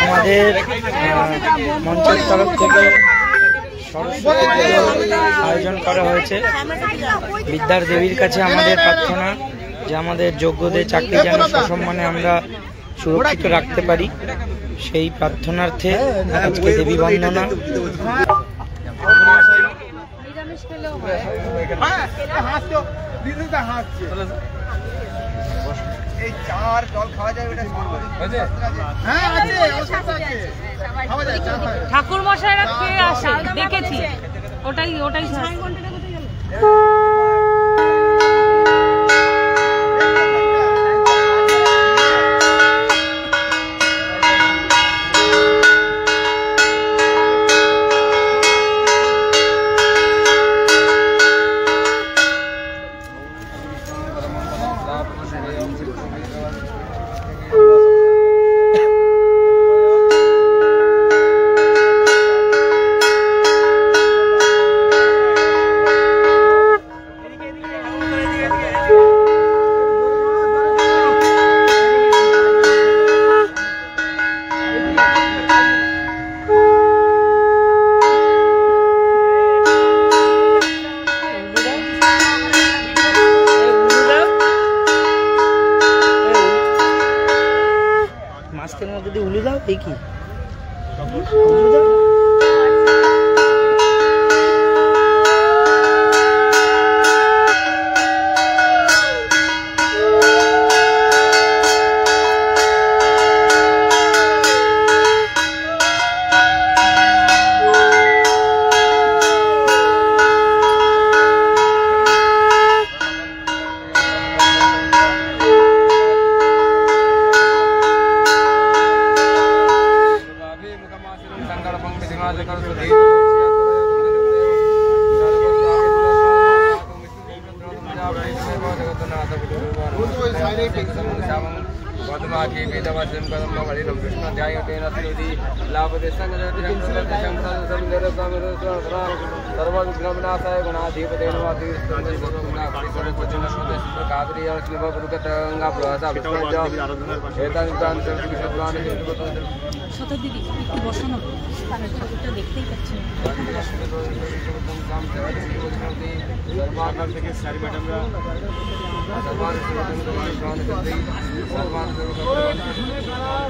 আমাদের মঞ্চের তরফ থেকে সরস্বতী পুজোর আয়োজন করা হয়েছে। বিদ্যার দেবীর কাছে আমাদের প্রার্থনা যে আমাদের যোগ্যদের চাকরি যেন সসম্মানে আমরা সুরক্ষিত রাখতে পারি, সেই প্রার্থনার্থে আজকে দেবী বন্দনা। ঠাকুর মশাইরা কে আসে দেখেছি, ওটাই মাস্কের মধ্যে দিয়ে উলু দাও দেখি। দিদি একটু বসানো ঠাকুরটা দেখতেই পাচ্ছি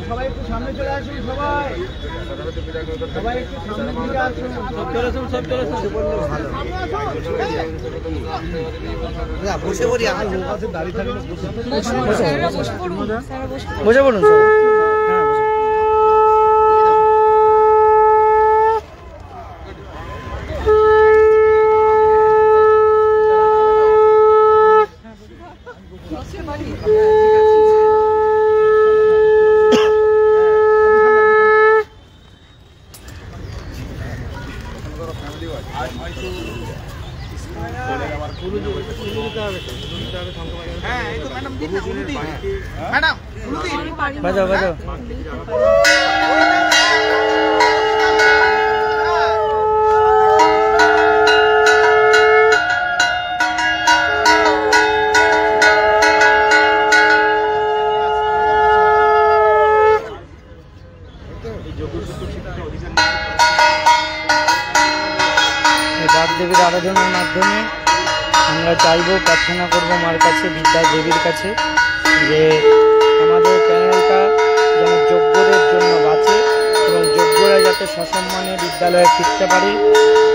সবাই একটু সামনে চলে আসুন, সবাই একটু সামনে বসে পড়ি। বসে পড়ুন। বাজাও বাজাও। দেবীর আরাধনার মাধ্যমে আমরা চাইব, প্রার্থনা করব মার কাছে, বিদ্যা দেবীর কাছে, যে আমাদের প্যানেলটা যেন যোগ্যদের জন্য বাঁচে এবং যোগ্যরা যাতে সসম্মানে বিদ্যালয়ে ফিরতে পারে,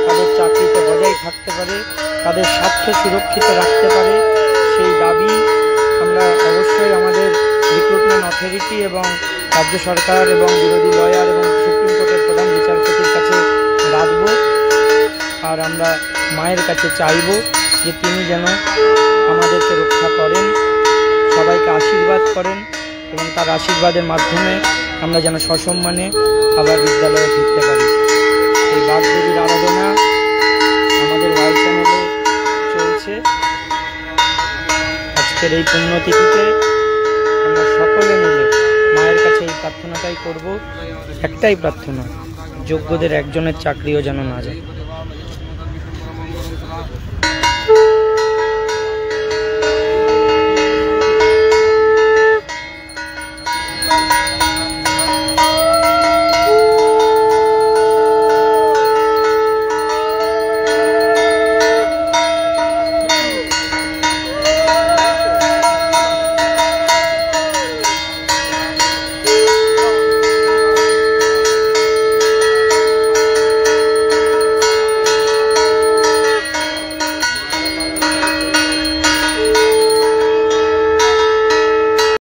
তাদের চাকরিতে বজায় থাকতে পারে, তাদের স্বার্থ সুরক্ষিত রাখতে পারে, সেই দাবি আমরা অবশ্যই আমাদের রিক্রুটমেন্ট অথরিটি এবং রাজ্য সরকার এবং বিরোধী লয়ার এবং সুপ্রিম কোর্টের প্রধান বিচারপতির কাছে রাখব। আর আমরা মায়ের কাছে চাইব যে তিনি যেন আমাদেরকে রক্ষা করেন, সবাইকে আশীর্বাদ করেন এবং তার আশীর্বাদের মাধ্যমে আমরা যেন সসম্মানে আবার বিদ্যালয়ে ফিরতে পারি। এই বাগদেবীর আরাধনা আমাদের ওয়াই চ্যানেলে চলছে। আজকের এই পুণ্যতিথিতে আমরা সকলে মিলে মায়ের কাছে এই প্রার্থনাটাই করব, একটাই প্রার্থনা, যোগ্যদের একজনের চাকরিও যেন না যায়।